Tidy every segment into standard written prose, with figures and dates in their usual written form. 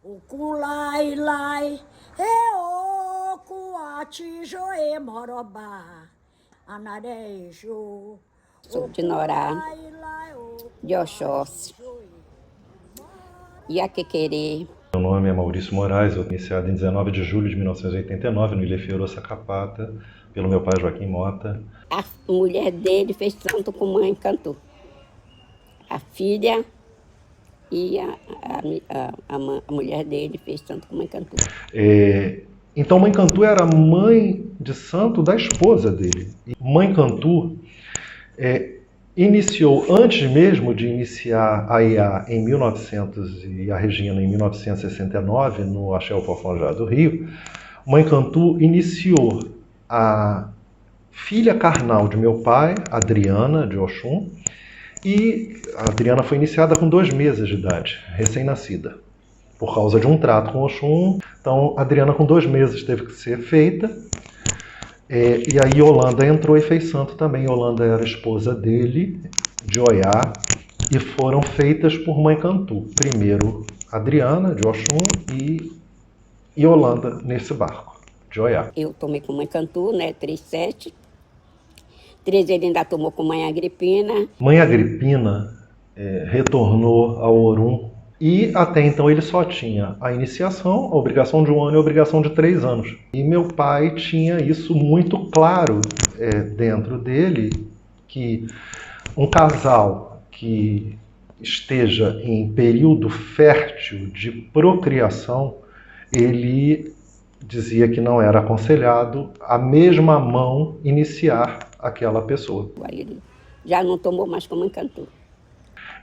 O culai lai, e o cuati joe morobá, anarejo. Sou de Norá, de Oxóssi, Iaquequerê. Meu nome é Maurício Moraes, eu fui iniciado em 19 de julho de 1989 no Ilha Fiorô Sacapata, pelo meu pai Joaquim Mota. A mulher dele fez santo com mãe Cantu. A filha e a mulher dele fez santo com mãe Cantu. Então mãe Cantu era mãe de santo da esposa dele. E mãe Cantu iniciou, antes mesmo de iniciar a IA em 1900 e a Regina em 1969, no Axé Forfonjá do Rio, mãe Cantu iniciou a filha carnal de meu pai, Adriana, de Oxum, e a Adriana foi iniciada com 2 meses de idade, recém-nascida, por causa de um trato com Oxum. Então, a Adriana com 2 meses teve que ser feita, e aí Yolanda entrou e fez santo também. Yolanda era esposa dele, de Oiá, e foram feitas por mãe Cantu. Primeiro Adriana, de Oxum, e Yolanda nesse barco, de Oiá. Eu tomei com mãe Cantu, né, 3-7. 3 ele ainda tomou com mãe Agripina. Mãe Agripina retornou ao Orum, e até então ele só tinha a iniciação, a obrigação de 1 ano e a obrigação de 3 anos. E meu pai tinha isso muito claro dentro dele, que um casal que esteja em período fértil de procriação, ele dizia que não era aconselhado a mesma mão iniciar aquela pessoa. Aí ele já não tomou mais com mãe Cantu.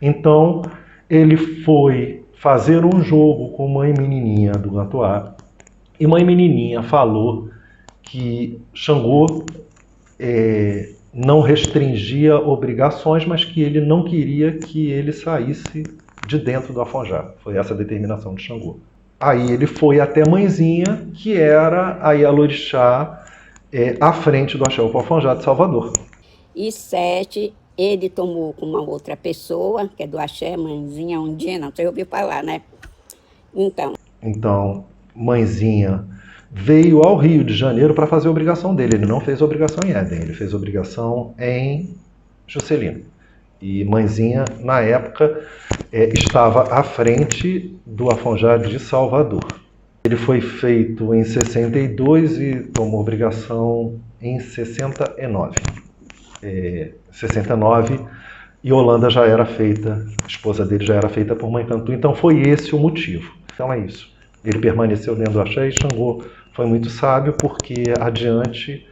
Então, ele foi fazer um jogo com mãe menininha do Gantuá, e mãe menininha falou que Xangô não restringia obrigações, mas que ele não queria que ele saísse de dentro do Afonjá. Foi essa a determinação de Xangô. Aí ele foi até mãezinha, que era a Ialorixá, à frente do Axé Afonjá de Salvador. E 7, ele tomou com uma outra pessoa, que é do Axé, mãezinha Undina, você ouviu falar, né? Então, mãezinha veio ao Rio de Janeiro para fazer a obrigação dele. Ele não fez a obrigação em Éden, ele fez a obrigação em Juscelino. E mãezinha, na época, estava à frente do Afonjá de Salvador. Ele foi feito em 62 e tomou obrigação em 69. 69, e Yolanda já era feita, a esposa dele já era feita por mãe Cantu. Então foi esse o motivo. Então é isso. Ele permaneceu dentro do Axé, e Xangô foi muito sábio, porque adiante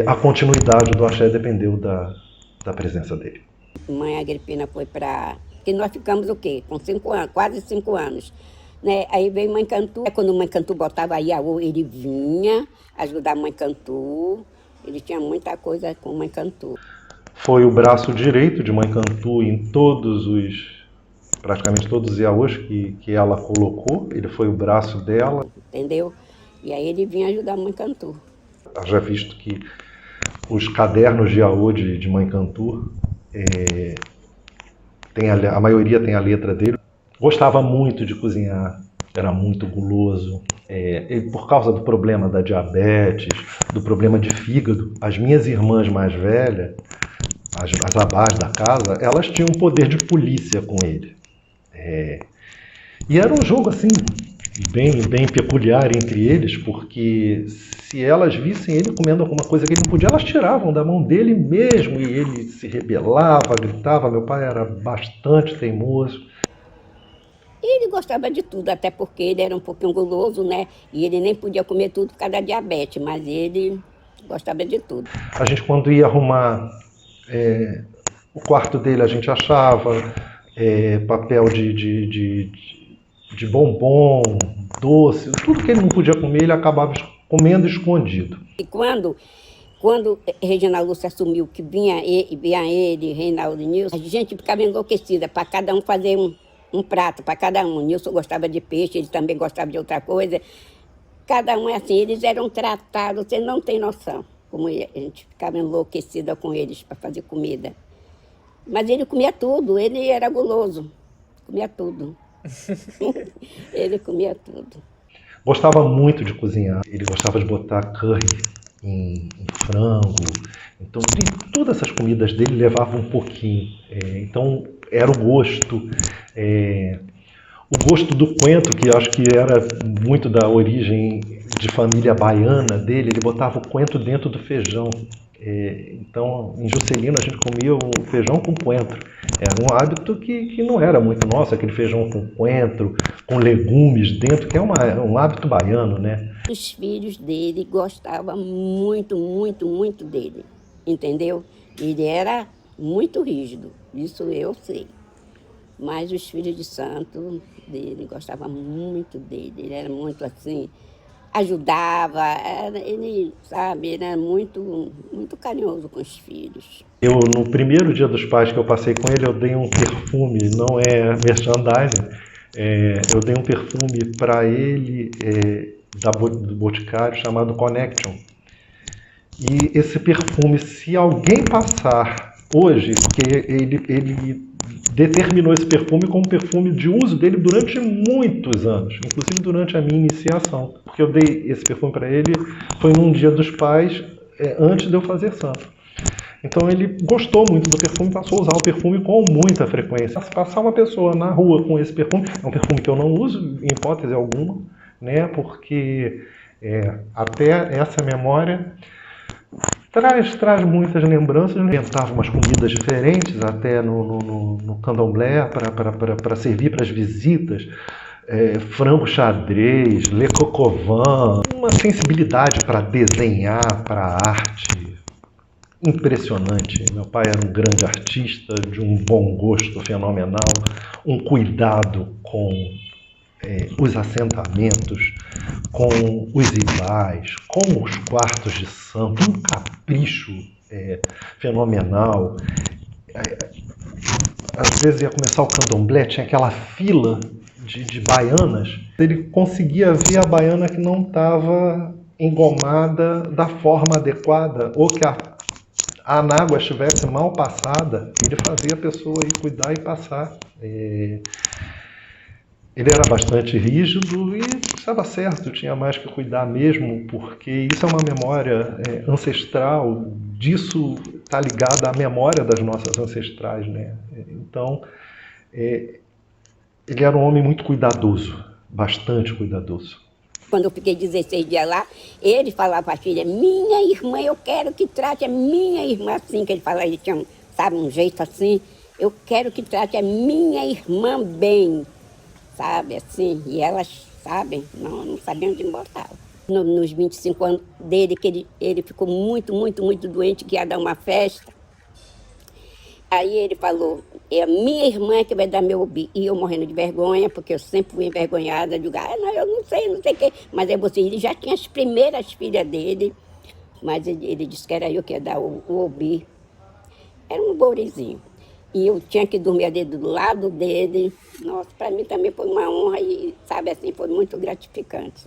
a continuidade do Axé dependeu da presença dele. Mãe Agripina foi para... que nós ficamos o quê? Com 5 anos, quase 5 anos. Né? Aí veio mãe Cantu. Quando mãe Cantu botava Iaô, ele vinha ajudar a mãe Cantu. Ele tinha muita coisa com mãe Cantu. Foi o braço direito de mãe Cantu em praticamente todos os Iaôs que ela colocou. Ele foi o braço dela. Entendeu? E aí ele vinha ajudar a mãe Cantu. Já visto que os cadernos de Iaô de mãe Cantu, a maioria tem a letra dele. Gostava muito de cozinhar, era muito guloso. Por causa do problema da diabetes, do problema de fígado, as minhas irmãs mais velhas, as abás da casa, elas tinham um poder de polícia com ele. E era um jogo assim, bem peculiar entre eles, porque se elas vissem ele comendo alguma coisa que ele não podia, elas tiravam da mão dele mesmo, e ele se rebelava, gritava. Meu pai era bastante teimoso. E ele gostava de tudo, até porque ele era um pouquinho guloso, né? E ele nem podia comer tudo por causa da diabetes, mas ele gostava de tudo. A gente, quando ia arrumar o quarto dele, a gente achava papel de bombom, doce, tudo que ele não podia comer, ele acabava comendo escondido. E quando Regina Lúcia assumiu que vinha ele, Reinaldo e Nilson, a gente ficava enlouquecida para cada um fazer um prato para cada um. Nilson gostava de peixe, ele também gostava de outra coisa. Cada um é assim, eles eram tratados, você não tem noção como a gente ficava enlouquecida com eles para fazer comida. Mas ele comia tudo, ele era guloso, comia tudo. Ele comia tudo. Gostava muito de cozinhar. Ele gostava de botar curry em frango. Então, todas essas comidas dele levavam um pouquinho. Então, era o gosto. O gosto do coentro, que eu acho que era muito da origem de família baiana dele, ele botava o coentro dentro do feijão. Então, em Juscelino, a gente comia o feijão com coentro. Era um hábito que não era muito nosso, aquele feijão com coentro, com legumes dentro, que é um hábito baiano, né? Os filhos dele gostavam muito, muito, muito dele, entendeu? Ele era muito rígido, isso eu sei. Mas os filhos de santo dele gostavam muito dele, ele era muito assim, ajudava, ele, sabe, ele era muito, muito carinhoso com os filhos. No primeiro dia dos pais que eu passei com ele, eu dei um perfume, não é merchandising, eu dei um perfume para ele do Boticário chamado Connection. E esse perfume, se alguém passar hoje, porque ele determinou esse perfume como perfume de uso dele durante muitos anos, inclusive durante a minha iniciação, porque eu dei esse perfume para ele, foi num dia dos pais, antes de eu fazer santo. Então ele gostou muito do perfume, passou a usar o perfume com muita frequência. Se passar uma pessoa na rua com esse perfume, é um perfume que eu não uso em hipótese alguma, né, porque até essa memória traz muitas lembranças. Inventava umas comidas diferentes até no candomblé para servir para as visitas. Frango xadrez, le coq au vin, uma sensibilidade para desenhar, para arte impressionante. Meu pai era um grande artista, de um bom gosto fenomenal, um cuidado com os assentamentos, com os ibás, com os quartos de santo, um capricho fenomenal. Às vezes ia começar o candomblé, tinha aquela fila de baianas, ele conseguia ver a baiana que não estava engomada da forma adequada, ou que a anágua estivesse mal passada, ele fazia a pessoa ir cuidar e passar. Ele era bastante rígido e estava certo, tinha mais que cuidar mesmo, porque isso é uma memória ancestral, disso está ligada à memória das nossas ancestrais, né? Então, ele era um homem muito cuidadoso, bastante cuidadoso. Quando eu fiquei 16 dias lá, ele falava para a filha, minha irmã, eu quero que trate a minha irmã assim, que ele falava, ele tinha, sabe, um jeito assim, eu quero que trate a minha irmã bem, sabe, assim, e elas, sabem, não sabiam onde botar. Nos 25 anos dele, que ele ficou muito, muito, muito doente, que ia dar uma festa, aí ele falou, é a minha irmã que vai dar meu obi. E eu morrendo de vergonha, porque eu sempre fui envergonhada, digo, não, eu não sei o quê. Mas aí ele já tinha as primeiras filhas dele, mas ele disse que era eu que ia dar o obi. Era um borizinho. E eu tinha que dormir ali do lado dele. Nossa, para mim também foi uma honra e, sabe assim, foi muito gratificante.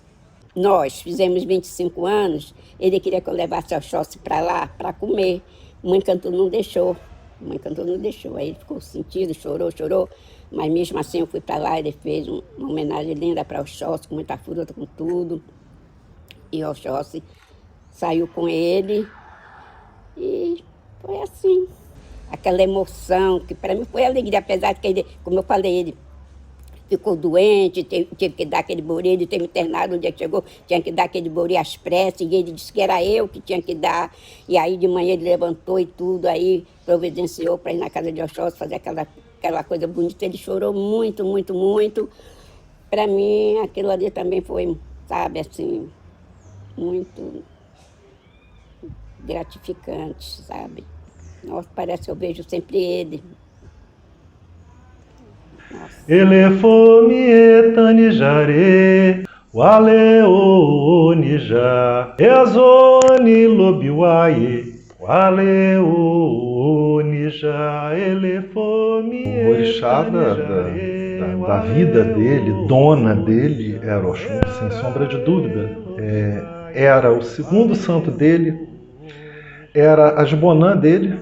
Nós fizemos 25 anos, ele queria que eu levasse a Oxóssi para lá, para comer. Mãe Cantu não deixou. Mãe Cantor não deixou, aí ele ficou sentido, chorou, mas mesmo assim eu fui para lá, ele fez uma homenagem linda para o Oxóssi, com muita fruta, com tudo, e o Oxóssi saiu com ele, e foi assim, aquela emoção, que para mim foi alegria, apesar de que ele, como eu falei, ele ficou doente, tive que dar aquele bori, ele teve internado, no dia que chegou, tinha que dar aquele bori às pressas, e ele disse que era eu que tinha que dar, e aí de manhã ele levantou e tudo, aí providenciou para ir na casa de Oxóssi fazer aquela coisa bonita, ele chorou muito, muito, muito. Para mim, aquilo ali também foi, sabe, assim, muito gratificante, sabe. Nossa, parece que eu vejo sempre ele. Elefome etanijare, waleonija, ezoni lobiwaye, waleonija, elefome. O orixá da vida dele, dona dele, era Oxum, sem sombra de dúvida. Era o segundo santo dele, era a Jibonã dele,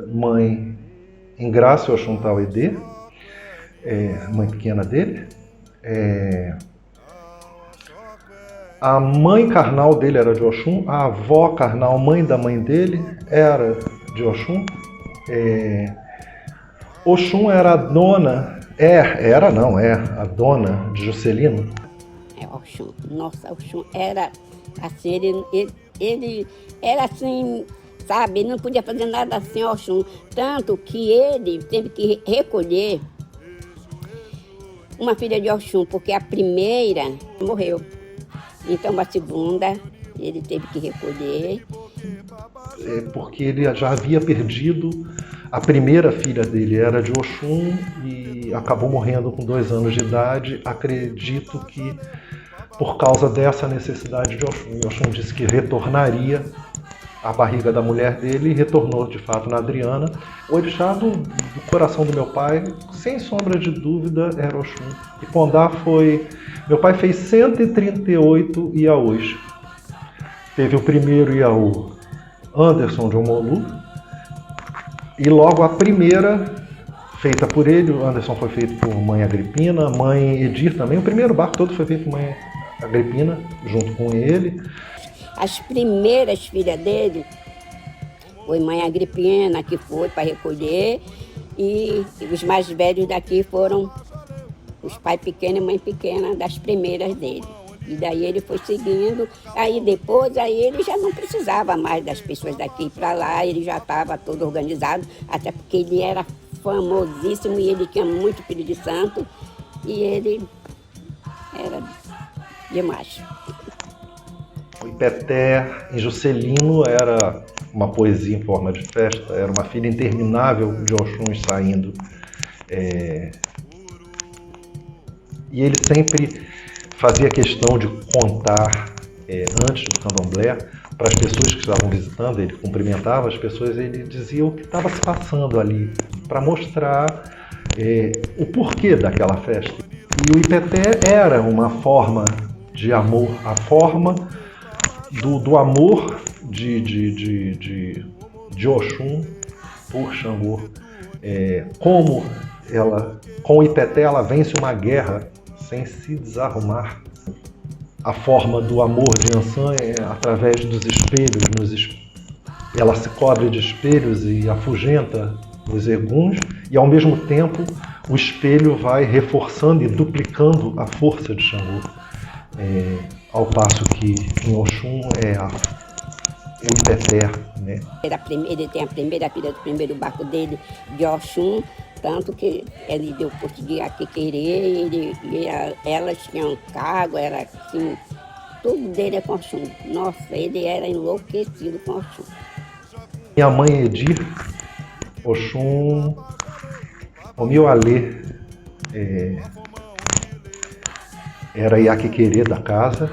mãe Ingrácia Oxum Tauedê. mãe pequena dele. A mãe carnal dele era de Oxum, a avó carnal, mãe da mãe dele, era de Oxum. Oxum era a dona, é a dona de Juscelino. Oxum, nossa, Oxum era assim, ele era assim, sabe, ele não podia fazer nada assim, Oxum. Tanto que ele teve que recolher uma filha de Oxum, porque a primeira morreu. Então, a segunda, ele teve que recolher. Porque ele já havia perdido a primeira filha dele, era de Oxum e acabou morrendo com 2 anos de idade. Acredito que por causa dessa necessidade de Oxum. E Oxum disse que retornaria à barriga da mulher dele e retornou de fato na Adriana. O orixá do coração do meu pai, sem sombra de dúvida, era Oxum. E Pondá foi... Meu pai fez 138 Iaôs. Teve o primeiro Iaô, Anderson de Omolu, e logo a primeira, feita por ele, o Anderson foi feito por mãe Agripina, mãe Edir também. O primeiro barco todo foi feito por mãe Agripina, junto com ele. As primeiras filhas dele foi mãe Agripina, que foi para recolher, e os mais velhos daqui foram os pai pequeno e mãe pequena das primeiras dele. E daí ele foi seguindo, aí depois ele já não precisava mais das pessoas daqui para lá, ele já estava todo organizado, até porque ele era famosíssimo e ele tinha muito filho de santo, e ele era demais. O Ipeté em Juscelino era uma poesia em forma de festa, era uma fila interminável de Oxuns saindo. E ele sempre fazia questão de contar, antes do candomblé, para as pessoas que estavam visitando, ele cumprimentava as pessoas, ele dizia o que estava se passando ali, para mostrar o porquê daquela festa. E o Ipeté era uma forma de amor, a forma do amor de Oxum por Xangô. Como ela, com o Ipeté, ela vence uma guerra sem se desarrumar. A forma do amor de Ançã é através dos espelhos. Ela se cobre de espelhos e afugenta os eguns, e ao mesmo tempo o espelho vai reforçando e duplicando a força de Xangô. Ao passo que em Oxum é o Ipeté, né? Ele tem a primeira filha do primeiro barco dele de Oxum, tanto que ele deu curso de Aquiquerê, elas tinham cargo, era assim, tudo dele é com Oxum. Nossa, ele era enlouquecido com Oxum. Minha mãe Edir, Oxum, Omiualê, era Iaquiquerê da casa,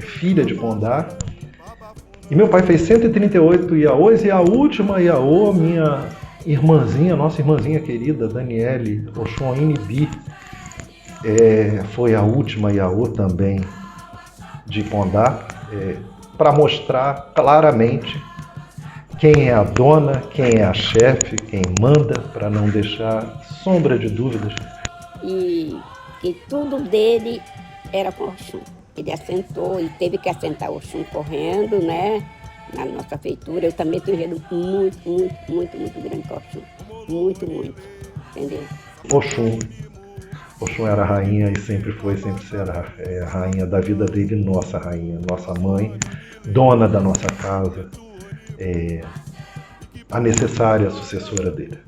filha de Pondá. E meu pai fez 138 Iaôs, e a última Iaô, minha irmãzinha, nossa irmãzinha querida, Daniele Oxum Inibi, foi a última Iaô também de Pondá, para mostrar claramente quem é a dona, quem é a chefe, quem manda, para não deixar sombra de dúvidas. E tudo dele era com Oxum. Ele assentou e teve que assentar Oxum correndo, né? Na nossa feitura. Eu também tenho um enredo muito grande com Oxum. Muito, entendeu? Oxum era a rainha e sempre foi, sempre será. É a rainha da vida dele, nossa rainha, nossa mãe, dona da nossa casa, a necessária sucessora dele.